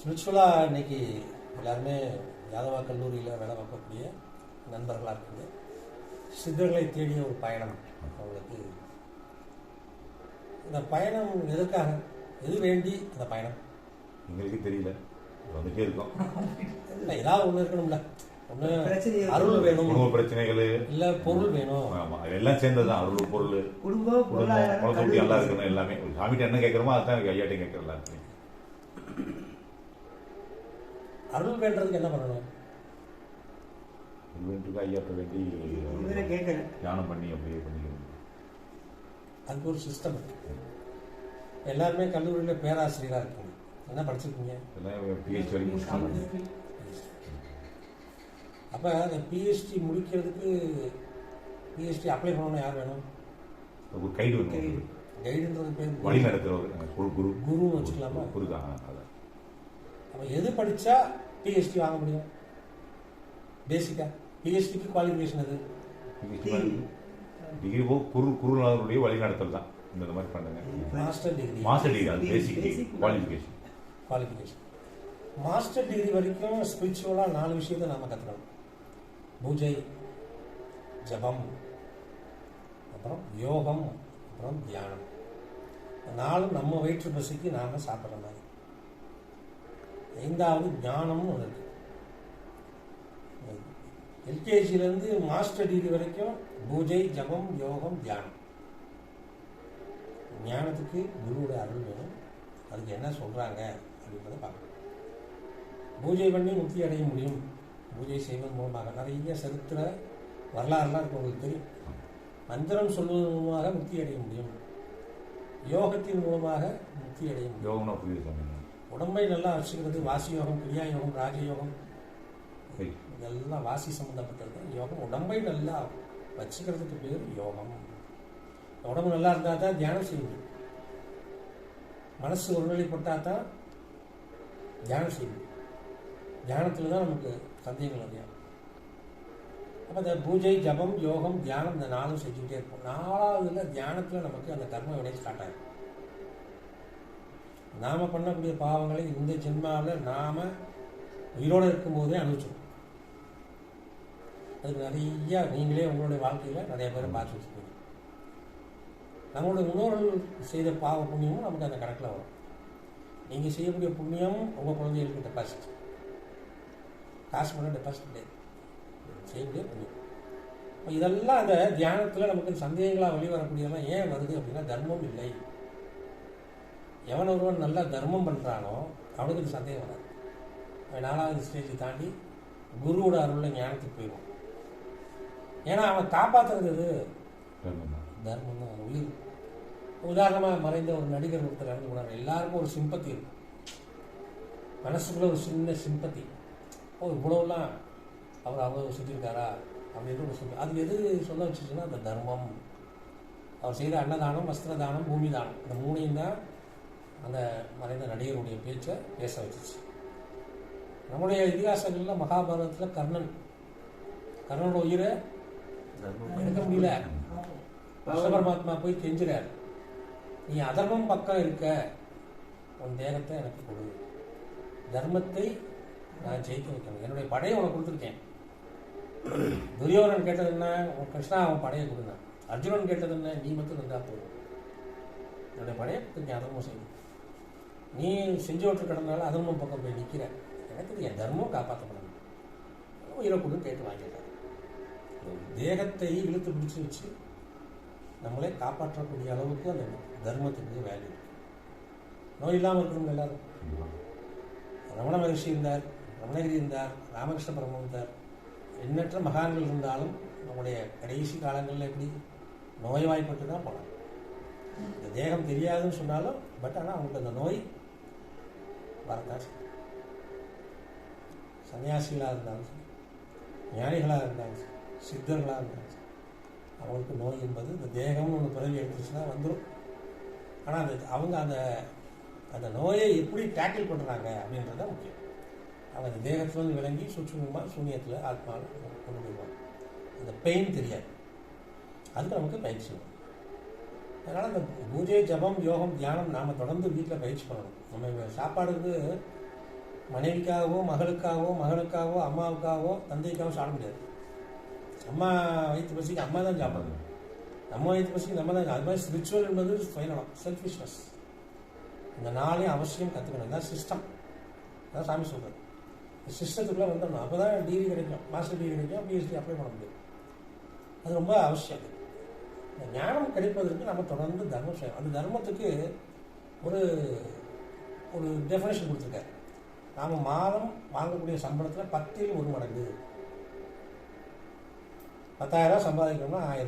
ஸ்பிரிச்சுவலாக இன்னைக்கு எல்லாருமே யாதவா கல்லூரியில் வேலை பார்க்கக்கூடிய நண்பர்களாக இருக்குது. சித்தர்களை தேடிய ஒரு பயணம் அவங்களுக்கு. இந்த பயணம் எதற்காக, எது வேண்டி அந்த பயணம் எங்களுக்கு தெரியல, வந்துட்டே இருக்கோம். இல்லை, ஏதாவது ஒன்று இருக்கணும்ல. ஒன்று அருள் வேணும், குடும்ப பிரச்சனைகள் இல்லை பொருள் வேணும். ஆமா, எல்லாம் சேர்ந்ததுதான். அருள், பொருள், குடும்பம், குழந்தை நல்லா இருக்கணும். எல்லாமே சாமிகிட்ட என்ன கேட்கறோமோ அதுதான் ஐயாட்டையும் கேட்கறோம். எல்லாருமே அருள் வேண்டதுக்கு என்ன பண்ணணும்? ஐயாட்ட வேண்டி தியானம் பண்ணி அப்படியே பண்ணிக்கணும். அதுக்கு ஒரு சிஸ்டம் இருக்கு. எல்லாருமே கல்லூரியில் பேராசிரியராக இருக்கீங்க. என்ன படிச்சிருக்கீங்க? எல்லாம் பிஹெச்டி வரைக்கும் முடிச்சாங்க. அப்போ அந்த பிஹெச்டி முடிக்கிறதுக்கு பிஹெச்டி அப்ளை பண்ணணும். யார் வேணும்? ஒரு கைடு வேணும். கைடுன்றது பேர் வழி நடத்துகிற ஒரு குரு. குருன்னு வச்சுக்கலாமா? குரு தான். அதான். அப்போ எது படித்தா பிஹெச்டி வாங்க முடியும்? பேசிக்காக பிஹெச்டிக்கு குவாலிஃபிகேஷன் எது? டிகிரி போ குருநாதருடைய வழி நடத்தல் தான். இந்த மாதிரி பண்ணுங்க. Master degree. மாஸ்டர் டிகிரி அது பேசிக் குவாலிஃபிகேஷன். மாஸ்டர் டிகிரி வரைக்கும் ஸ்பிரிச்சுவலாக 4 விஷயத்தை நாம் கற்றுக்கணும். பூஜை, ஜபம், அப்புறம் யோகம், அப்புறம் தியானம். 4 நம்ம வயிற்று பசிக்கு நாம் சாப்பிட்ற மாதிரி. 5வது ஞானம்னு ஒன்று இருக்கு. எல்கேஜிலேருந்து மாஸ்டர் டிகிரி வரைக்கும் பூஜை, ஜபம், யோகம், தியானம். ஞானத்துக்கு குருவோட அருள் வேணும். அதுக்கு என்ன சொல்கிறாங்க அப்படின்றத பார்க்கணும். பூஜை பண்ணி முக்தி அடைய முடியும். பூஜை செய்வதன் மூலமாக நிறைய சரித்திர வரலாறுலாம் இருக்கு, உங்களுக்கு தெரியும். மந்திரம் சொல்வதன் மூலமாக முக்தி அடைய முடியும். யோகத்தின் மூலமாக முக்தி அடைய முடியும். உடம்பை நல்லா வச்சுக்கிறது வாசி யோகம், கிரியா யோகம், ராஜயோகம், இதெல்லாம் வாசி சம்மந்தப்பட்டது யோகம். உடம்பை நல்லா வச்சுக்கிறதுக்கு பேர் யோகம். உடம்பு நல்லா இருந்தால் தான் தியானம் செய்ய முடியும். மனசு ஒருநிலைப்பட்டால் தான் தியானம் செய்ய முடியும். தியானத்தில் தான் நமக்கு சந்தேகங்கள் அதிகம். அப்போ இந்த பூஜை, ஜபம், யோகம், தியானம் இந்த 4 செஞ்சுக்கிட்டே இருப்போம். 4வதுல தியானத்தில் நமக்கு அந்த கர்ம வினை ஸ்டார்ட் ஆகும். நாம் பண்ணக்கூடிய பாவங்களை இந்த ஜென்மாவில் நாம் உயிரோடு இருக்கும்போதே அனுபவிச்சிடும். அது நிறையா நீங்களே உங்களுடைய வாழ்க்கையில் நிறைய பேரை பார்த்து வச்சுக்கோங்க. நம்மளுடைய முன்னோர்கள் செய்த பாவ புண்ணியமும் நமக்கு அந்த கணக்கில் வரும். நீங்கள் செய்யக்கூடிய புண்ணியம் உங்கள் குழந்தைகளுக்கு டெபாசிட். காசு பண்ண டெபாசிட் கிடையாது, செய்யக்கூடிய புண்ணியம். இதெல்லாம் அந்த தியானத்தில் நமக்கு சந்தேகங்களாக வெளிவரக்கூடியதெல்லாம் ஏன் வருது அப்படின்னா தர்மம் இல்லை. எவன் ஒருவன் நல்லா தர்மம் பண்ணுறானோ அவனுக்கு இது சந்தேகம் வராது. அவன் 4வது ஸ்டேஜை தாண்டி குருவோட அருள்ல ஞானத்துக்கு போயிடுவான். ஏன்னா அவன் காப்பாற்றுறது தர்மம் தான், உயிர். உதாரணமாக மறைந்த ஒரு நடிகர் ஒருத்தர் இறந்து போனார். எல்லாருக்கும் ஒரு சிம்பத்தி இருக்கும், மனசுக்குள்ள ஒரு சின்ன சிம்பத்தி. இவ்வளவுலாம் அவர் அவ்வளோ செஞ்சுருக்காரா அப்படின்ற ஒரு சிம்பத்தி. அது எது சொல்ல வச்சுச்சுன்னா அந்த தர்மம். அவர் செய்த அன்னதானம், வஸ்திர தானம், பூமி தானம், இந்த 3ஐயும் தான் அந்த மறைந்த நடிகருடைய பேச்சை பேச வச்சிச்சு. நம்முடைய இதிகாசங்களில் மகாபாரதத்தில் கர்ணனோட உயிரை எடுக்க முடியல. கிருஷ்ண பரமாத்மா போய் கெஞ்சுறார், நீ அதர்மம் பக்கம் இருக்க, உன் தேகத்தை எனக்கு கொடு, தர்மத்தை நான் ஜெயிக்க வைக்கணும், என்னுடைய படையை உனக்கு கொடுத்துருக்கேன். துரியோதனன் கேட்டது என்ன? உன் கிருஷ்ணா அவன் படையை கொடுங்க. அர்ஜுனன் கேட்டது என்ன? நீ மட்டும் இருந்தா போதும், என்னுடைய படையை கொடுத்துருக்கேன், அதர்மம் செய்யணும். நீ செஞ்சு விட்டு கிடந்தாலும் அதர்மம் பக்கம் போய் நிற்கிற, எனக்கு என் தர்மம் காப்பாற்றப்படணும், உயிரை கொடுன்னு கேட்டு வாங்கிட்டார். தேகத்தை இழுத்து பிடிச்சி வச்சு நம்மளே காப்பாற்றக்கூடிய அளவுக்கு அந்த தர்மத்துக்கு வேல்யூ இருக்கு. நோய் இல்லாமல் இருக்கணும் எல்லாரும். ரமண மகர்ஷி இருந்தார், ரமணகிரி இருந்தார், ராமகிருஷ்ண பரமஹம்சர் இருந்தார். எண்ணற்ற மகான்கள் இருந்தாலும் நம்முடைய கடைசி காலங்களில் எப்படி நோய்வாய்ப்பட்டு தான் போனாங்க. இந்த தேகம் தெரியாதுன்னு சொன்னாலும் பட் ஆனால் அவங்களுக்கு அந்த நோய் வரதான். சன்னியாசிகளாக இருந்தாலும் சரி, ஞானிகளாக இருந்தாலும் சரி, சித்தர்களாக இருந்தாலும் சரி, அவங்களுக்கு நோய் என்பது இந்த தேகம்னு ஒன்று பிறவி எடுத்துச்சுன்னா வந்துடும். ஆனால் அது அவங்க அந்த நோயை எப்படி டேக்கிள் பண்ணுறாங்க அப்படின்றது தான் முக்கியம். அவங்க அந்த தேகத்துலேருந்து விளங்கி சூட்சுமமாக சூன்யத்தில் ஆத்மாவில் கொண்டு போயிடுவாங்க. அந்த பெயின் தெரியாது, அதுக்கு நமக்கு பயிற்சி வேணும். அதனால் அந்த பூஜை, ஜபம், யோகம், தியானம் நாம் தொடர்ந்து வீட்டில் பயிற்சி பண்ணணும். நம்ம சாப்பாடுக்கு மனைவிக்காகவோ மகனுக்காகவோ அம்மாவுக்காகவோ தந்தைக்காகவோ சாப்பிட முடியாது. அம்மா வயிற்று பசிக்கு அம்மா தான் சாப்பிடணும். நம்ம வயிற்று பசிக்கு நம்ம தான். அது மாதிரி ஸ்பிரிச்சுவல் என்பது ஃபைனலாக செல்ஃபிஷ்னஸ். இந்த நாளே அவசியம் கற்றுக்கணும். இதான் சிஸ்டம். அதான் சாமி சொல்கிறது. சிஸ்டத்துக்குள்ளே வந்துடணும். அப்போ தான் டிகிரி கிடைக்கும், மாஸ்டர் டிகிரி கிடைக்கும், பிஹெச்டி அப்ளை பண்ண முடியும். அது ரொம்ப அவசியம். இந்த ஞானம் கிடைப்பதற்கு நம்ம தொடர்ந்து தர்மம் செய்யணும். அந்த தர்மத்துக்கு ஒரு ஒரு டெஃபினேஷன் கொடுத்துருக்காரு. நாம் மாதம் வாங்கக்கூடிய சம்பளத்தில் 10ல் 1 மடங்கு. 10,000 சம்பாதிக்கணும்னா 1000